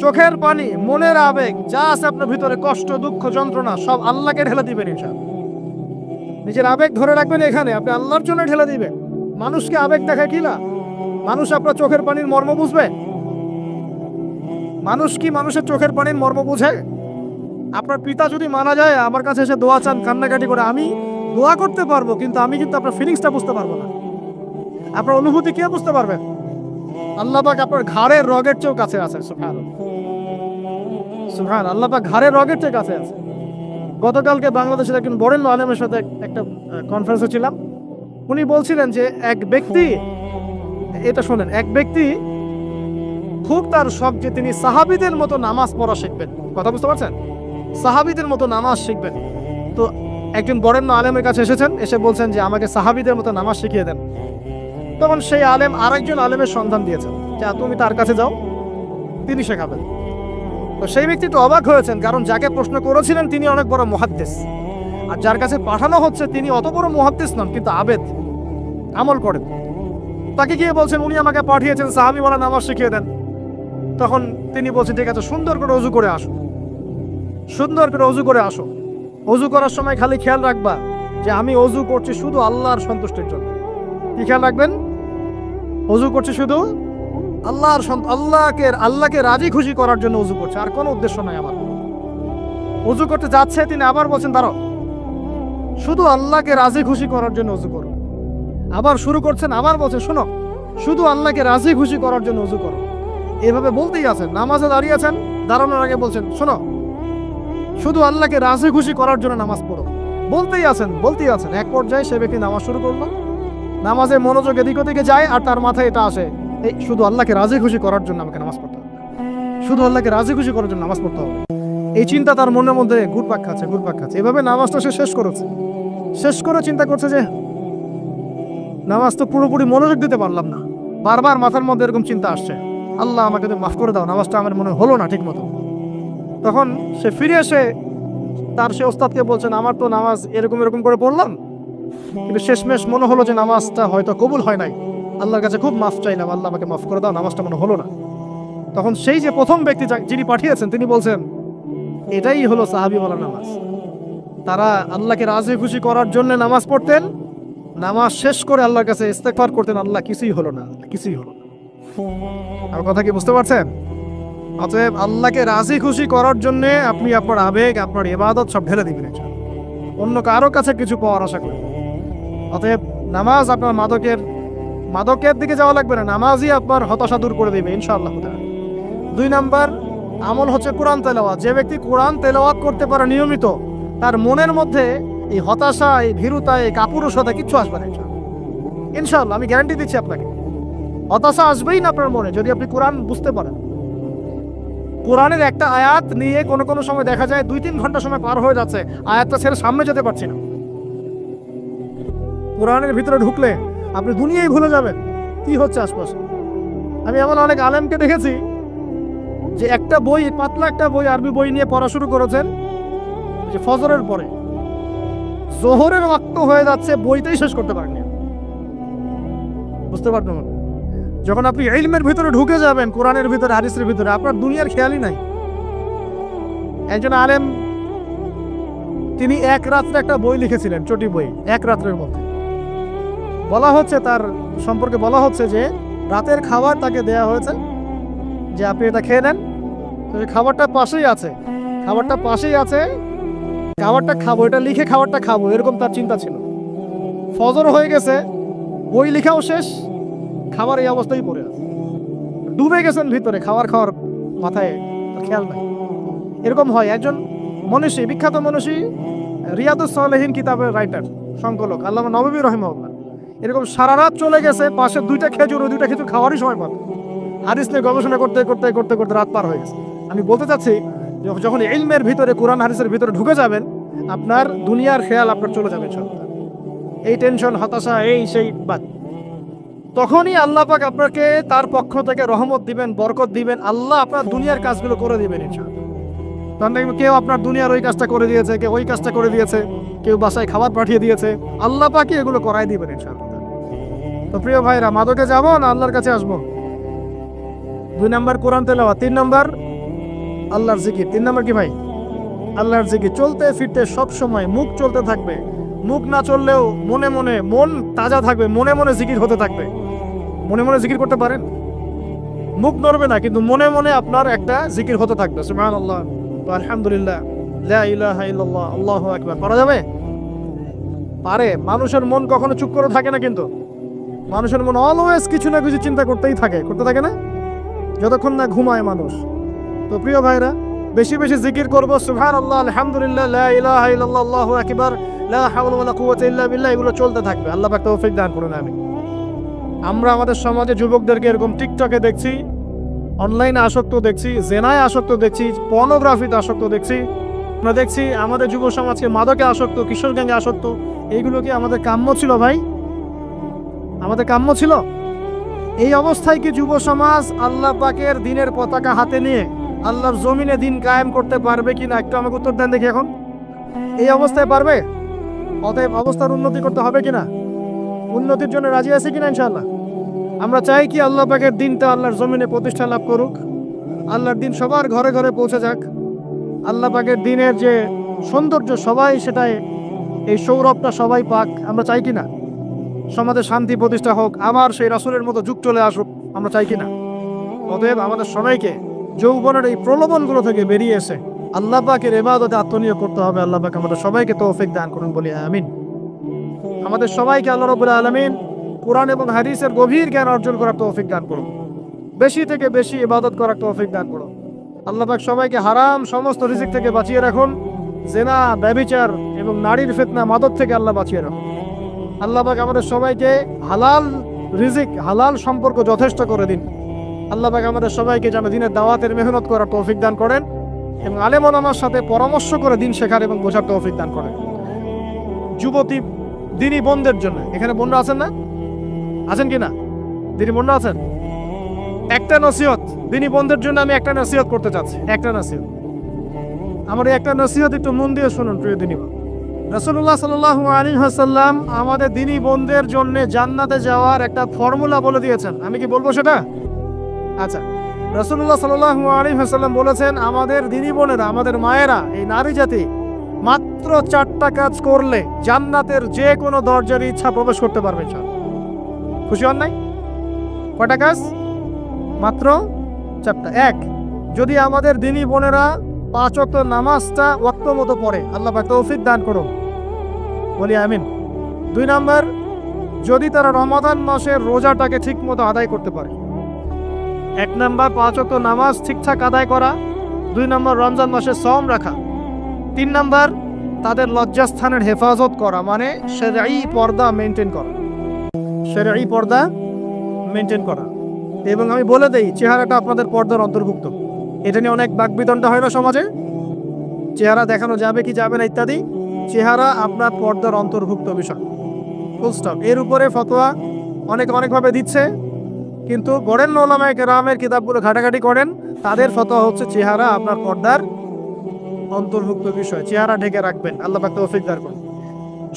চোখের পানি, মনের আবেগ, যা আছে আপনার ভিতরে, কষ্ট, দুঃখ, যন্ত্রণা, সব আল্লাহকে ঢেলে দিবেন ইনশাআল্লাহ। নিজের আবেগ ধরে রাখবেন এখানে, আপনি আল্লাহর জন্য ঢেলে দিবেন। মানুষকে আবেগ দেখায় কি না? মানুষ আপনার চোখের পানির মর্ম বুঝবে? মানুষ কি মানুষের চোখের পানির মর্ম বুঝে? আপনার পিতা যদি মারা যায়, আমার কাছে এসে দোয়া চান কান্নাকাটি করে, আমি দোয়া করতে পারবো, কিন্তু আমি কিন্তু আপনার ফিলিংসটা বুঝতে পারবো না। আপনার অনুভূতি কে বুঝতে পারবেন? আল্লাহ পাক আপনার ঘাড়ের রগের চেয়েও কাছে আছে। সুবহানাল্লাহ, সুবহান আল্লাহ পাক ঘাড়ের রগের চেয়ে কাছে আছে। গতকালকে বাংলাদেশের একজন বরেণ্য আলেমের সাথে একটা কনফারেন্সে ছিলাম। উনি বলছিলেন যে এক ব্যক্তি, এটা শোনেন, এক ব্যক্তি খুব তার শখ যে তিনি সাহাবীদের মতো নামাজ পড়া শিখবেন। কথা বুঝতে পারছেন? সাহাবীদের মতো নামাজ শিখবেন। তো একজন বরেণ্য আলেমের কাছে এসেছেন, এসে বলছেন যে আমাকে সাহাবীদের মতো নামাজ শিখিয়ে দেন। তখন সেই আলেম আরেকজন আলেমের সন্ধান দিয়েছেন, যে তুমি তার কাছে যাও, তিনি শেখাবেন। তো সেই ব্যক্তি তো অবাক হয়েছেন, কারণ যাকে প্রশ্ন করেছিলেন তিনি অনেক বড় মুহাদ্দিস, আর যার কাছে পাঠানো হচ্ছে তিনি অত বড় মুহাদ্দিস নন, কিন্তু আবেদ, আমল করেন। তাকে গিয়ে বলছেন উনি আমাকে পাঠিয়েছেন সাহাবী বলা নামাজ শিখিয়ে দেন। তখন তিনি বলছেন ঠিক আছে, সুন্দর করে ওযু করে আসো, সুন্দর করে ওযু করে আসো। ওযু করার সময় খালি খেয়াল রাখবা যে আমি ওযু করছি শুধু আল্লাহর সন্তুষ্টির জন্য। কি খেয়াল রাখবেন? ওযু করছি শুধু আল্লাহকে রাজি খুশি করার জন্য ওযু করছে, আর কোনো উদ্দেশ্য নাই আমার। ওযু করতে যাচ্ছে, তিনি আবার বলছেন দাঁড়াও, শুধু আল্লাহকে রাজি খুশি করার জন্য ওযু করো। আবার শুরু করছেন, আবার বলছেন শোনো, শুধু আল্লাহকে রাজি খুশি করার জন্য ওযু করো। এভাবে বলতেই আছেন, নামাজে দাঁড়িয়ে আছেন, দাঁড়ানোর আগে বলছেন শোনো, শুধু আল্লাহকে রাজি খুশি করার জন্য নামাজ পড়ো। বলতেই আছেন। এক পর্যায়ে সে ব্যক্তি নামাজ শুরু করলো, নামাজের মনোযোগ এদিক ওদিকে যায়, আর তার মাথায় এটা আসে, এই শুধু আল্লাহকে রাজি খুশি করার জন্য আমাকে নামাজ পড়তে হবে, শুধু আল্লাহকে রাজি খুশি করার জন্য নামাজ পড়তে হবে। এই চিন্তা তার মনের মধ্যে ঘুরপাক খাচ্ছে। এভাবে নামাজটা সে শেষ করেছে। শেষ করে চিন্তা করছে যে নামাজ তো পুরোপুরি মনোযোগ দিতে পারলাম না। বারবার মাথার মধ্যে এরকম চিন্তা আসছে, আল্লাহ আমাকে তুমি মাফ করে দাও, নামাজটা আমার মনে হলো না ঠিক মতো। তখন সে ফিরে এসে তার সে ওস্তাদকে বলছেন আমার তো নামাজ এরকম করে পড়লাম, কিন্তু শেষমেশ মনে হলো যে নামাজটা হয়তো কবুল হয় নাই, আল্লাহর কাছে খুব মাফ চাইলাম, আল্লাহ আমাকে মাফ করে দাও, নামাজটা মনে হলো না। তখন সেই যে প্রথম ব্যক্তি যিনি পাঠিয়েছেন তিনি বলছেন এটাই হলো সাহাবী বলা নামাজ। তারা আল্লাহকে রাজি খুশি করার জন্য নামাজ পড়তেন, নামাজ শেষ করে আল্লাহর কাছে ইস্তেগফার করতেন, আল্লাহ কিছুই হলো না। আমার কথা কি বুঝতে পারছেন? অতএব আল্লাহকে রাজি খুশি করার জন্য আপনি আপনার আবেগ, আপনার ইবাদত সব ঢেলে দিবেন, অন্য কারো কাছে কিছু পাওয়ার আশা করি। অতএব নামাজ আপনার মাদকের দিকে যাওয়া লাগবে না, নামাজই আপনার হতাশা দূর করে দিবে ইনশাআল্লাহ। 2 নাম্বার আমল হচ্ছে কোরআন তেলাওয়াত। যে ব্যক্তি কোরআন তেলাওয়াত করতে পারে নিয়মিত, তার মনের মধ্যে এই হতাশা, এই ভীরুতা, এই কাপুরুষতা কিচ্ছু আসবে না ইনশাআল্লাহ। আমি গ্যারান্টি দিচ্ছি আপনাকে, হতাশা আসবেই না আপনার মনে, যদি আপনি কোরআন বুঝতে পারেন। কোরআনের একটা আয়াত নিয়ে কোনো সময় দেখা যায় 2-3 ঘন্টা সময় পার হয়ে যাচ্ছে, আয়াতটা ছেড়ে সামনে যেতে পারছি না। কোরআনের ভিতরে ঢুকলে আপনি দুনিয়ায় ভুলে যাবেন কি হচ্ছে আশপাশে। আমি এমন অনেক আলেমকে দেখেছি যে একটা বই, পাতলা একটা বই, আরবি বই নিয়ে পড়া শুরু করেছেন, যে ফজরের পরে জোহরের ওয়াক্ত হয়ে যাচ্ছে, বইটাই শেষ করতে পারেননি। বুঝতে পারবেন? যখন আপনি ইলমের ভিতরে ঢুকে যাবেন, কোরআনের ভিতরে, হাদিসের ভিতরে, আপনার দুনিয়ার খেয়ালই নাই। একজন আলেম তিনি এক রাত্রে একটা বই লিখেছিলেন, চটি বই, এক রাত্রের মধ্যে। বলা হচ্ছে তার সম্পর্কে বলা হচ্ছে যে রাতের খাবার তাকে দেয়া হয়েছে, যে আপনি এটা খেয়ে নেন। তো খাবারটা পাশেই আছে, খাবারটা খাবো, এটা লিখে খাবারটা খাবো, এরকম তার চিন্তা ছিল। ফজর হয়ে গেছে, বই লেখাও শেষ, খাবার এই অবস্থায় পড়ে আছে, ডুবে গেছেন ভিতরে, খাওয়ার মাথায় খেয়াল নাই। এরকম হয়। একজন মনীষী, বিখ্যাত মনীষী, রিয়াদুস সালেহীন কিতাবের রাইটার, সংকলক আল্লামা নববী রাহিমাহুল্লাহ, এরকম সারা রাত চলে গেছে, পাশে 2টা খেজুর, ওই 2টা খেজুর খাওয়ারই সময় পাবে। হাদিস নিয়ে গবেষণা করতে রাত পার হয়ে গেছে। আমি বলতে চাচ্ছি, যখন ইলমের ভিতরে, কোরআন হাদিসের ভিতরে ঢুকে যাবেন, আপনার দুনিয়ার খেয়াল আপনার চলে যাবে সব। এই টেনশন, হতাশা, এই সেই বাদ, তখনই আল্লাহ পাক আপনাকে তার পক্ষ থেকে রহমত দিবেন, বরকত দিবেন, আল্লাহ আপনার দুনিয়ার কাজগুলো করে দিবেন ইনশাআল্লাহ। তখন কেউ আপনার দুনিয়ার ওই কাজটা করে দিয়েছে, কেউ ওই কাজটা করে দিয়েছে, কেউ বাসায় খাবার পাঠিয়ে দিয়েছে, আল্লাহ পাকই এগুলো করাই দিবেন ইনশাআল্লাহ। তো প্রিয় ভাইরা, মাদকে যাবো না আল্লাহর কাছে আসবো? 2 নাম্বার কোরআন তেলাওয়াত, 3 নাম্বার আল্লাহর জিকির। 3 নাম্বার কি ভাই? আল্লাহর জিকির। চলতে ফিরতে সব সময় মুখ চলতে থাকবে, মুখ না চললেও মনে মনে মন তাজা থাকবে, মনে মনে জিকির হতে থাকবে। মনে মনে জিকির করতে পারেন? মুখ নড়বে না, কিন্তু মনে মনে আপনার একটা জিকির হতে থাকবে। সুবহানাল্লাহ, আলহামদুলিল্লাহ, লা ইলাহা ইল্লাল্লাহ, আল্লাহু আকবার। পারা যাবে? পারে। মানুষের মন কখনো চুপ করে থাকে না, কিন্তু মানুষের মন অলওয়েজ কিছু না কিছু চিন্তা করতেই থাকে, করতে থাকে না, যতক্ষণ না ঘুমায় মানুষ। তো প্রিয় ভাইরা, বেশি বেশি জিকির করব। সুবহানাল্লাহ, আলহামদুলিল্লাহ, লা ইলাহা ইল্লাল্লাহ, আল্লাহু আকবার, লা হাওলা ওয়ালা কুওয়াতা ইল্লা বিল্লাহ, এগুলো চলতে থাকবে। আল্লাহ পাক তৌফিক দান করুন। আমরা আমাদের সমাজে যুবকদেরকে এরকম টিকটকে দেখছি, অনলাইনে আসক্ত দেখছি, জেনায় আসক্ত দেখছি, পর্নোগ্রাফিতে আসক্ত দেখছি। আমরা দেখছি আমাদের যুব সমাজকে মাদকে আসক্ত, কিশোর গ্যাংয়ে আসক্ত। এইগুলো কি আমাদের কাম্য ছিল ভাই? আমাদের কাম্য ছিল? এই অবস্থায় কি যুব সমাজ আল্লাহ পাকের দিনের পতাকা হাতে নিয়ে আল্লাহর জমিনে দিন কায়েম করতে পারবে কিনা? একটু আমাকে উত্তর দেন দেখি। এখন এই অবস্থায় পারবে? অতএব অবস্থার উন্নতি করতে হবে কিনা? উন্নতির জন্য রাজি আছে কিনা ইনশাআল্লাহ? আমরা চাই কি আল্লাহ পাকের দিনটা আল্লাহর জমিনে প্রতিষ্ঠা লাভ করুক, আল্লাহর দিন সবার ঘরে ঘরে পৌঁছে যাক। আল্লাহ পাকের দিনের যে সৌন্দর্য সবাই সেটাই, এই সৌরভটা সবাই পাক। আমরা চাই কিনা? সমাজে শান্তি প্রতিষ্ঠা হোক, আবার সেই রাসূলের মতো যুগ চলে আসুক, আমরা চাই কিনা? অতএব আমাদের সবাইকে যৌবনের এই প্রলোভনগুলো থেকে বেরিয়ে এসে আল্লাহ পাকের ইবাদতে আত্মনিয়োগ করতে হবে। আল্লাহ পাক আমাদের সবাইকে তৌফিক দান করুন, বলি আমিন। আমাদের সবাইকে আল্লাহ রাব্বুল আলামিন কোরআন এবং হাদিসের গভীর জ্ঞান অর্জন করার তৌফিক দান করুন, বেশি থেকে বেশি ইবাদত করার তৌফিক দান করুন। আল্লাহ পাক সবাইকে হারাম সমস্ত রিজিক থেকে বাঁচিয়ে রাখুন, জেনা, ব্যভিচার এবং নারীর ফিতনা, মাদক থেকে আল্লাহ বাঁচিয়ে রাখুন। আল্লাহ পাক আমাদের সবাইকে হালাল রিজিক, হালাল সম্পর্ক যথেষ্ট করে দিন। আল্লাহ পাক আমাদের সবাইকে যেন দিনের দাওয়াতের মেহনত করার তৌফিক দান করেন এবং আলেম ওলামার সাথে পরামর্শ করে দিন শেখার এবং বোঝার তৌফিক দান করেন। যুবতী দিনী বোনদের জন্য, এখানে বোনরা আছেন না? আছেন কি না? দিনী বোনরা আছেন? একটা নসিহত দিনী বোনদের জন্য আমি একটা নসিহত করতে চাচ্ছি, একটা নসিহত। আমার এই একটা নসিহত একটু মন দিয়ে শুনুন প্রিয় দিনী বোন। রাসূলুল্লাহ সাল্লাল্লাহু আলাইহি ওয়াসাল্লাম আমাদের দিনী বোনদের জন্য জান্নাতে যাওয়ার একটা ফর্মুলা বলে দিয়েছেন। আমি কি বলবো সেটা? আচ্ছা, রাসূলুল্লাহ সাল্লাল্লাহু আলাইহি ওয়াসাল্লাম বলেছেন আমাদের দিনী বোনেরা, আমাদের মায়েরা, এই নারী জাতি মাত্র 4টা কাজ করলে জান্নাতের যে কোনো দরজার ইচ্ছা প্রবেশ করতে পারবে। খুশি হন নাই? কয়টা কাজ? মাত্র 4টা। 1, যদি আমাদের দিনী বোনেরা 5 ওয়াক্ত নামাজটা ওয়াক্ত মতো পড়ে, আল্লাহ পাক তৌফিক দান করুন, বলি আমিন। 2 নাম্বার, যদি তারা রমাদান মাসের রোজাটাকে ঠিক মতো আদায় করতে পারে। 1 নাম্বার 5 ওয়াক্ত নামাজ ঠিকঠাক আদায় করা, 2 নাম্বার রমজান মাসে সওম রাখা, 3 নাম্বার তাদের লজ্জাস্থানের হেফাজত করা, মানে শরঈ পর্দা মেনটেন করা, শরঈ পর্দা মেনটেন করা। এবং আমি বলে দেই, চেহারাটা আপনাদের পর্দার অন্তর্ভুক্ত। এটা নিয়ে অনেক বাকবিতণ্ডা হয় না সমাজে, চেহারা দেখানো যাবে কি যাবে না ইত্যাদি। চেহারা আপনার পর্দার অন্তর্ভুক্ত বিষয়, ফুল স্টপ। এর উপরে ফতোয়া অনেকভাবে দিচ্ছে, কিন্তু বরেণ্য উলামায়ে কেরামের কিতাবগুলো ঘাটাঘাটি করেন, তাদের ফতোয়া হচ্ছে চেহারা আপনার পর্দার অন্তর্ভুক্ত বিষয়, চেহারা ঢেকে রাখবেন। আল্লাহ পাক তৌফিক দান করুন।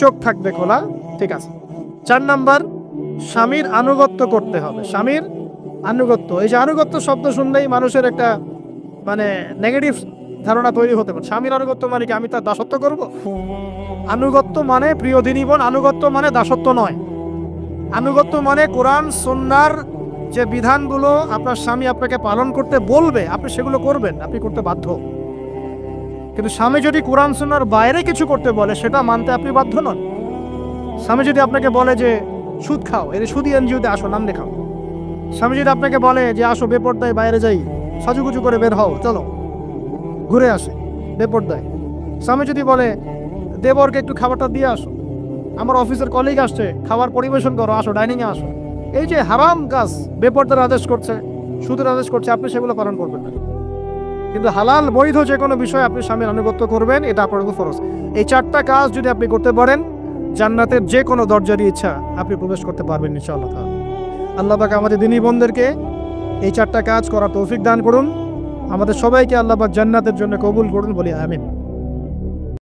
চোখ থাকবে খোলা, ঠিক আছে। 4 নাম্বার, স্বামীর আনুগত্য করতে হবে। স্বামীর আনুগত্য, এই যে আনুগত্য শব্দ শুনলেই মানুষের একটা মানে নেগেটিভ ধারণা তৈরি হতে পারে। স্বামীর আনুগত্য মানে কি আমি তার দাসত্ব করব? আনুগত্য মানে, প্রিয় দিনী বোন, আনুগত্য মানে দাসত্ব নয়। আনুগত্য মানে কোরআন সুন্নাহর যে বিধানগুলো আপনার স্বামী আপনাকে পালন করতে বলবে, আপনি সেগুলো করবেন, আপনি করতে বাধ্য। কিন্তু স্বামী যদি কোরআন সুন্নাহর বাইরে কিছু করতে বলে, সেটা মানতে আপনি বাধ্য নন। স্বামী যদি আপনাকে বলে যে সুদ খাও, এর সুদী এনজিওতে আসো, নাম লেখাও। স্বামী যদি আপনাকে বলে যে আসো বেপরদায় বাইরে যাই, সাজুগুজু করে বের হও, চলো ঘুরে আসে বেপরদায়। স্বামী যদি বলে দেবরকে একটু খাবারটা দিয়ে আসো, আমার অফিসের কলিগ আসছে, খাবার পরিবেশন করো, আসো ডাইনিংয়ে আসো। এই যে হারাম কাজ, বেপরদার আদেশ করছে, সুদের আদেশ করছে, আপনি সেগুলো পালন করবেন না। কিন্তু হালাল বৈধ যে কোনো বিষয় আপনি স্বামীর আনুগত্য করবেন, এটা আপনার উপর ফরজ। এই 4টা কাজ যদি আপনি করতে পারেন, জান্নাতের যে কোনো দরজারই ইচ্ছা আপনি প্রবেশ করতে পারবেন ইনশাআল্লাহ। আল্লাহ পাক আমাদের দিনী বোনদেরকে এই 4টা কাজ করার তৌফিক দান করুন। আমাদের সবাইকে আল্লাহ পাক জান্নাতের জন্য কবুল করুন, বলি আমিন।